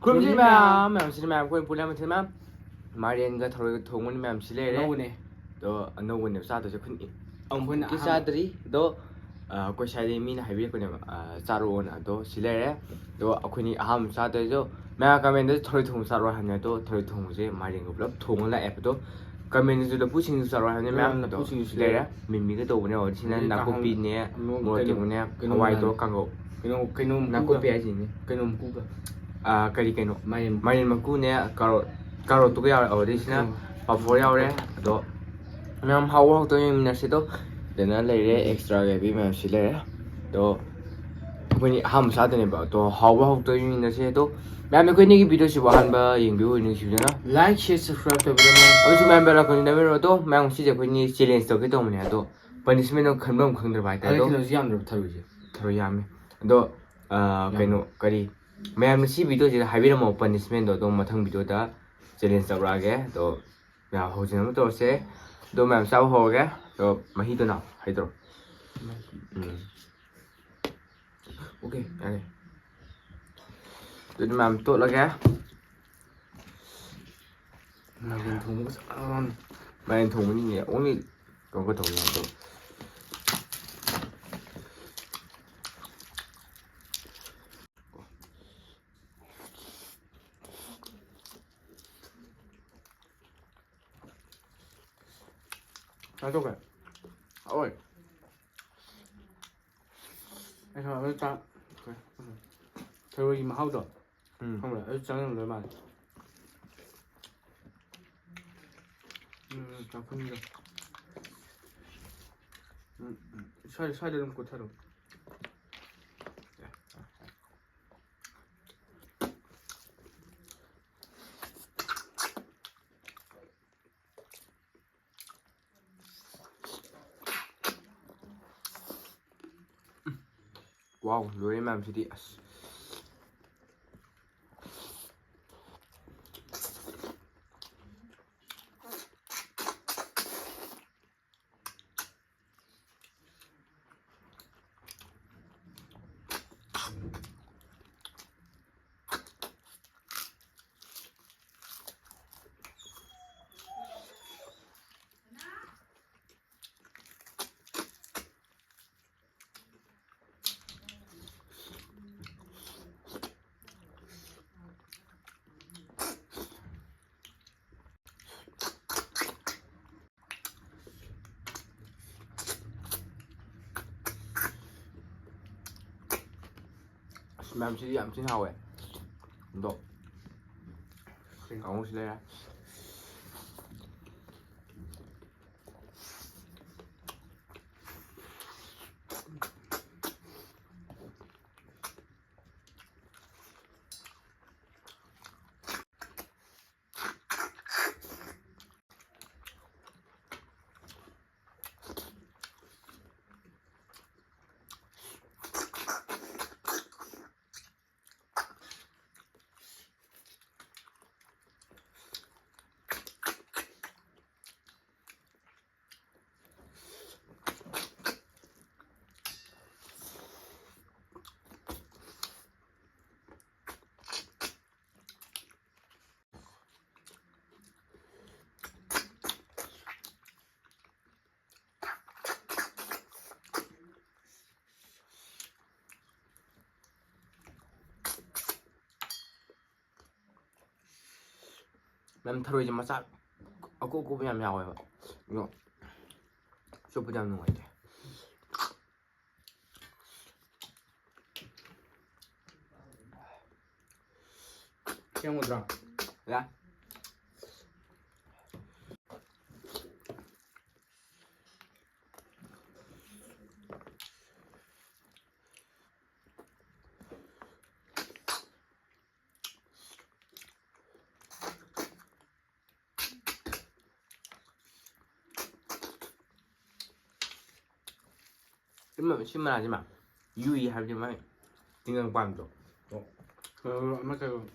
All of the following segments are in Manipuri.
ꯈꯨꯔꯨꯝꯁꯤ ꯃꯌꯥꯝꯁꯤꯅ ꯃꯌꯥꯝ ꯑꯩꯈꯣꯏ ꯄꯨꯝꯅꯃꯛꯁꯤꯅ ꯃꯌꯥꯝ ꯃꯥꯏꯔꯦꯟꯒ ꯊꯔꯣꯏꯒ ꯊꯣꯡꯕꯅꯤ ꯃꯌꯥꯝꯁꯤ ꯂꯩꯔꯦ ꯑꯗꯣ ꯑꯅꯧꯕꯅꯦꯕ ꯆꯥꯗꯣꯏꯁꯦ ꯑꯩꯈꯣꯏ ꯑꯃꯨꯛꯇꯤ ꯆꯥꯗ꯭ꯔꯤ ꯑꯗꯣ ꯑꯩꯈꯣꯏ ꯁ꯭ꯋꯥꯏꯗꯒꯤ ꯃꯤꯅ ꯍꯥꯏꯕꯤꯔꯛꯄꯅꯦꯕ ꯆꯥꯔꯛꯑꯣꯅ ꯑꯗꯣ ꯁꯤ ꯂꯩꯔꯦ ꯑꯗꯣ ꯑꯩꯈꯣꯏꯅꯤ ꯑꯍꯥꯟꯕ ꯆꯥꯗꯣꯏꯗꯣ ꯃꯌꯥꯝ ꯀꯃꯦꯟꯗꯁꯨ ꯊꯔꯣꯏ ꯊꯣꯡꯕ ꯆꯥꯔꯛꯑꯣ ꯍꯥꯏꯕꯅꯦ ꯑꯗꯣ ꯊꯔꯣꯏ ꯊꯣꯡꯕꯁꯦ ꯃꯥꯏꯔꯦꯟꯒ ꯄꯨꯂꯞ ꯊꯣꯡꯉ ꯂꯥꯛꯑꯦꯕ ꯑꯗꯣ ꯀꯃꯦꯟꯗꯁꯨ ꯂꯐꯨꯁꯤꯡꯁꯨ ꯆꯥꯔꯛꯑꯣ ꯍꯥꯏꯕꯅꯦ ꯃꯌꯥꯝ ꯑꯗꯣ ꯁꯤ ꯂꯩꯔꯦ ꯃꯤꯃꯤꯒ ꯇꯧꯕꯅꯦ ꯁꯤꯅ ꯅꯥꯀꯨꯞꯄꯤꯅꯦ ꯃꯣꯔꯣꯛ ꯑꯇꯦꯛꯄꯅꯦ ꯍꯋꯥꯏ ꯇꯧꯔ ꯀꯥꯡꯒꯧ ꯀꯩꯅꯣ ꯅꯥꯀꯨꯞꯄꯤ ꯍꯥꯏꯁꯤꯅꯦ ꯀꯩꯅꯣ ꯃꯀꯨꯒ ꯀꯩꯅꯣ ꯃꯥꯏꯔꯦꯟ ꯃꯀꯨꯅꯦ ꯀꯥꯔꯣꯠꯇꯨꯒ ꯌꯥꯎꯔꯦ ꯑꯗꯨꯗꯩꯁꯤꯅ ꯄꯥꯐꯣꯔ ꯌꯥꯎꯔꯦ ꯑꯗꯣ ꯃꯌꯥꯝ ꯍꯥꯎꯕ ꯍꯥꯎꯇꯕ ꯌꯦꯡꯃꯤꯟꯅꯔꯁꯤ ꯑꯗꯣ ꯁꯤꯗꯅ ꯂꯩꯔꯦ ꯑꯦꯛꯁꯇ꯭ꯔꯥ ꯒ꯭ꯔꯦꯚꯤ ꯃꯌꯥꯝꯁꯤ ꯂꯩꯔꯦ ꯑꯗꯣ ꯑꯩꯈꯣꯏꯅꯤ ꯑꯍꯥꯟꯕ ꯆꯥꯗꯣꯏꯅꯦꯕ ꯑꯗꯣ ꯍꯥꯎꯕ ꯍꯥꯎꯇꯕ ꯌꯦꯡꯃꯤꯟꯅꯔꯁꯤ ꯑꯗꯣ ꯃꯌꯥꯝ ꯑꯩꯈꯣꯏꯅꯤꯒꯤ ꯚꯤꯗꯤꯑꯣꯁꯤꯕꯨ ꯑꯍꯥꯟꯕ ꯌꯦꯡꯕꯤꯌꯨ ꯅꯨꯡꯁꯤꯕꯤꯗꯨꯅ ꯂꯥꯏꯛ ꯁꯤꯌꯔ ꯁꯕꯁꯀ꯭ꯔꯥꯏꯕ ꯇꯧꯕꯤꯔꯝꯃꯣ ꯑꯃꯁꯨ ꯃꯌꯥꯝ ꯕꯦꯜ ꯑꯥꯏꯀꯟ ꯅꯝꯕꯤꯔꯝꯃꯣ ꯑꯗꯣ ꯃꯌꯥꯝ ꯉꯁꯤꯁꯦ ꯑꯩꯈꯣꯏꯅꯤ ꯆꯦꯂꯦꯟꯖ ꯇꯧꯒꯦ ꯇꯧꯕꯅꯦ ꯑꯗꯣ ꯄꯅꯤꯁꯃꯦꯟꯗꯣ ꯈꯟꯐꯝ ꯈꯪꯗ꯭ꯔꯕ ꯍꯥꯏꯇꯥꯔꯦ ꯑꯗꯣ ꯀꯩꯅꯣꯁꯤ ꯌꯥꯝꯗ꯭ꯔꯕ ꯊꯔꯣꯏ ꯌꯥꯝꯃꯦ ꯑꯗꯣ ꯀꯩꯅꯣ ꯀꯔꯤ ꯃꯌꯥꯝꯅ ꯁꯤ ꯚꯤꯗꯤꯑꯣꯁꯤꯗ ꯍꯥꯏꯕꯤꯔꯝꯃꯣ ꯄꯅꯤꯁꯃꯦꯟꯗꯣ ꯑꯗꯣ ꯃꯊꯪ ꯚꯤꯗꯤꯑꯣꯗ ꯆꯦꯂꯦꯟꯖ ꯇꯧꯔꯛꯑꯒꯦ ꯑꯗꯣ ꯃꯌꯥꯝ ꯍꯧꯖꯤꯟꯅꯕ ꯇꯧꯔꯁꯦ ꯑꯗꯣ ꯃꯌꯥꯝ ꯆꯥꯕ ꯍꯧꯔꯒꯦ ꯑꯗꯣ ꯃꯍꯤꯗꯨꯅ ꯍꯩꯗ꯭ꯔꯣ 오케이, 알겠. 요즘 맘 또 나게. 마인 동무 마인 동무니 오늘 그거 동무도. 아 저거. 어이. 그래서 일단 그래. 저기 뭐 하우더. không phải trắng rồi mà trắng không được xoay được cột thay rồi wow lưới em làm gì đi 맘치 얌친 하we 너 강호 실래야 난 타로이지 마사 아고 그냥 야와요 이거 쇼프 잡는 거 같아 그냥 오더라 야 신문하지 마. 유의하지만 등강밤도. 맞아요.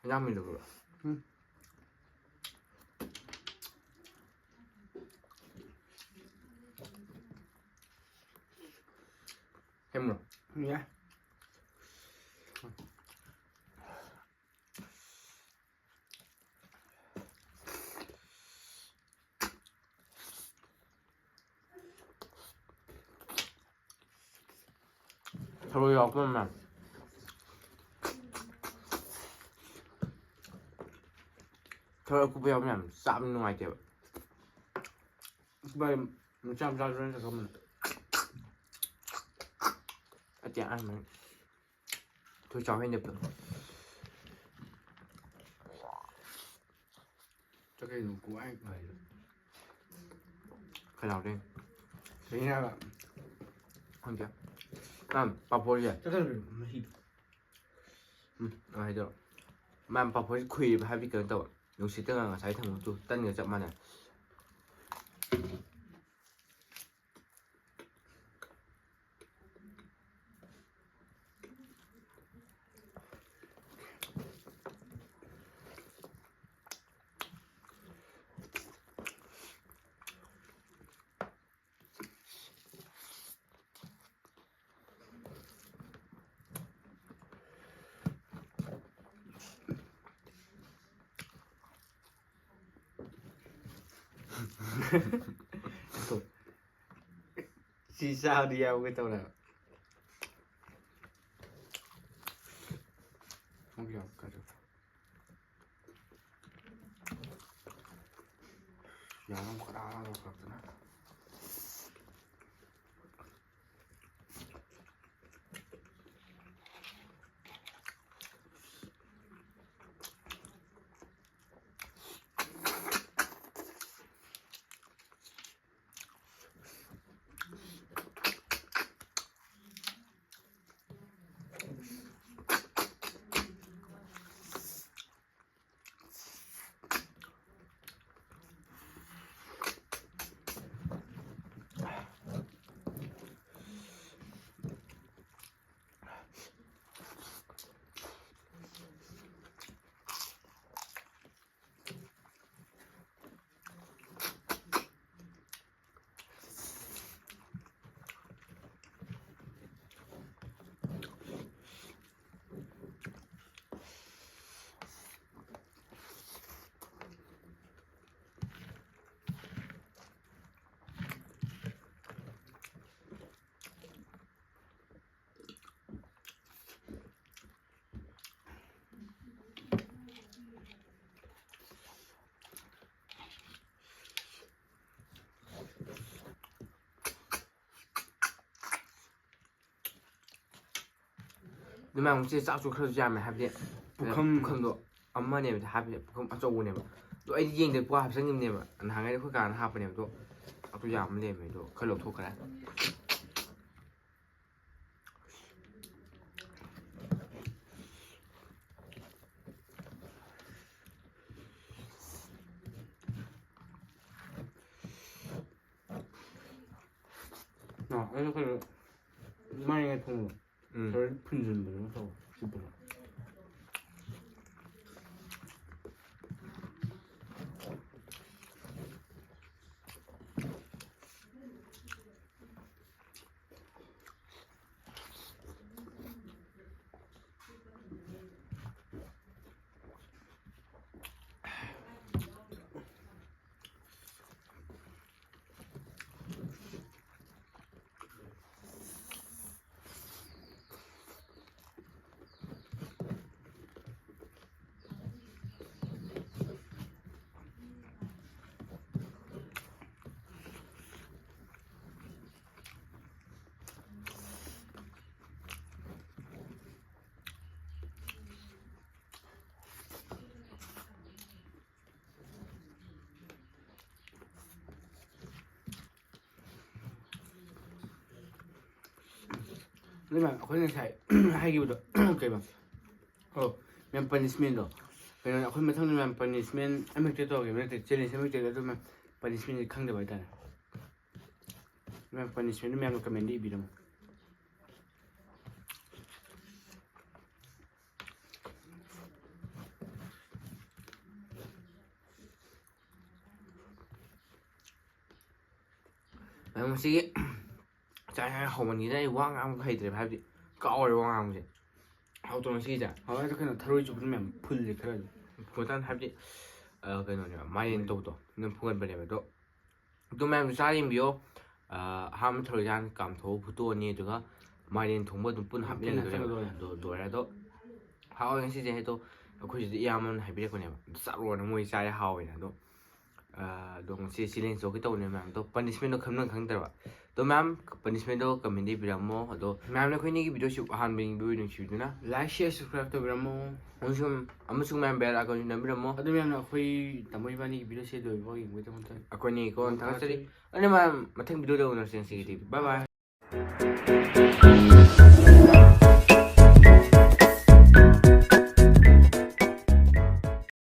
그냥 밀어 그거. 응. 해물어. 예. 서로 옆만. 서로 구부하면 싸움 누가이대요. Bởi mình chăm ra rồi thì không. 어때 아니면 저 좌회는 Cho cái nó của anh phải. cái nào đây? Thế nha bạn. không chưa? bà 보지. Chắc là nó hít. 알죠. 만 바보지คุย 하비 그런다. 역시 뜨거운 거 잘 타면 또 다른 거 잡만해. Xì sao đi ao cái tao nào. Không hiểu cả được. Giờ không có đau đâu thật nữa. 누나 혹시 짝수 크로즈 하면 하비. 북한도 엄마네 하비. 북한 아저우네. 또 아이 얘기들 뭐 합성님네. 나가래 그 간 하버네. 또 아또 야물네. 또 걸로 토크라. 그래서 만약에 통 별 분들은 더 기쁘다. Nhưng mà có nên xài hai kiểu được ok mà men punishment rồi cái này không mấy thằng men punishment em biết tôi cái này chơi này xem biết cái đó mà punishment không được vậy ta men punishment men nó comment đi bị đâu ꯉꯁꯤꯒꯤ ꯆꯥꯛ ꯍꯧꯃꯟꯒꯤꯗ ꯑꯩ ꯋꯥ ꯉꯥꯡꯕ ꯍꯩꯇ꯭ꯔꯦꯕ ꯍꯥꯏꯕꯗꯤ ꯀꯥꯎꯔꯦ ꯋꯥ ꯉꯥꯡꯕꯁꯦ ꯍꯧꯗꯣ ꯉꯁꯤꯒꯤꯁꯦ ꯍꯋꯥꯏꯗ ꯀꯩꯅꯣ ꯊꯔꯣꯏ ꯆꯨꯞꯄꯗ ꯃꯌꯥꯝ ꯐꯨꯜꯂꯦ ꯈꯔꯗꯤ ꯐꯨꯒꯠꯇꯥꯟ ꯍꯥꯏꯕꯗꯤ ꯀꯩꯅꯣꯅꯦꯕ ꯃꯥꯏꯔꯦꯟ ꯇꯧꯕꯗꯣ ꯑꯗꯨꯝ ꯐꯨꯒꯠꯄꯅꯦꯕ ꯑꯗꯣ ꯃꯌꯥꯝꯁꯨ ꯆꯥ ꯌꯦꯡꯕꯤꯌꯣ ꯑꯍꯥꯟꯕ ꯊꯔꯣꯏꯁꯦ ꯍꯥꯟꯅ ꯀꯥꯝꯊꯣꯛꯑ ꯐꯨꯠꯇꯣꯛꯑꯅꯤ ꯑꯗꯨꯒ ꯃꯥꯏꯔꯦꯟ ꯊꯣꯡꯕ ꯑꯗꯨꯝ ꯄꯨꯟꯅ ꯍꯥꯞꯃꯤꯟꯅꯗꯣꯏꯅꯦꯕ ꯑꯗꯣ ꯂꯣꯏꯔꯦ ꯑꯗꯣ ꯍꯥꯎꯋꯦ ꯉꯁꯤꯁꯦ ꯑꯗꯣ ꯑꯩꯈꯣꯏꯁꯤꯗꯤ ꯏꯌꯥꯝꯕꯅ ꯍꯥꯏꯕꯤꯔꯛꯄꯅꯦꯕ ꯆꯥꯔꯨꯔꯅ ꯃꯣꯏ ꯆꯥꯔꯦ ꯍꯥꯎꯋꯦꯅ ꯑꯗꯣ ꯉꯁꯤ ꯆꯦꯂꯦꯟꯖ ꯇꯧꯒꯦ ꯇꯧꯕꯅꯦ ꯃꯌꯥꯝ ꯑꯗꯣ ꯄꯅꯤꯁꯃꯦꯟꯗꯣ ꯈꯪꯗ꯭ꯔꯕ ꯑꯗꯣ ꯃꯌꯥꯝ ꯄꯅꯤꯁꯃꯦꯟꯗꯣ ꯀꯃꯦꯟꯗ ꯏꯕꯤꯔꯝꯃꯣ ꯑꯗꯣ ꯃꯌꯥꯝꯅ ꯑꯩꯈꯣꯏꯅꯤꯒꯤ ꯚꯤꯗꯤꯑꯣꯁꯨ ꯑꯍꯥꯟꯕ ꯌꯦꯡꯕꯤꯌꯨ ꯅꯨꯡꯁꯤꯕꯤꯗꯨꯅ ꯂꯥꯏꯛ ꯁꯤꯌꯔ ꯁꯕꯁꯀ꯭ꯔꯥꯏꯕ ꯇꯧꯕꯤꯔꯝꯃꯣ ꯑꯃꯁꯨꯡ ꯃꯌꯥꯝ ꯕꯦꯜ ꯑꯥꯏꯀꯟꯁꯨ ꯅꯝꯕꯤꯔꯝꯃꯣ ꯑꯗꯨ ꯃꯌꯥꯝꯅ ꯑꯩꯈꯣꯏ ꯇꯥꯃꯣ ꯏꯕꯥꯅꯤꯒꯤ ꯚꯤꯗꯤꯑꯣꯁꯦ ꯂꯣꯏꯕꯐꯥꯎ ꯌꯦꯡꯕꯒꯤꯗꯃꯛꯇ ꯑꯩꯈꯣꯏꯅꯤ ꯀꯣꯟ ꯊꯥꯒꯠꯆꯔꯤ ꯑꯗꯨꯅ ꯃꯌꯥꯝ ꯃꯊꯪ ꯚꯤꯗꯤꯑꯣꯗ ꯎꯅꯔꯁꯤ ꯉꯁꯤꯒꯤꯗꯤ ꯕꯥꯏ ꯕꯥꯏ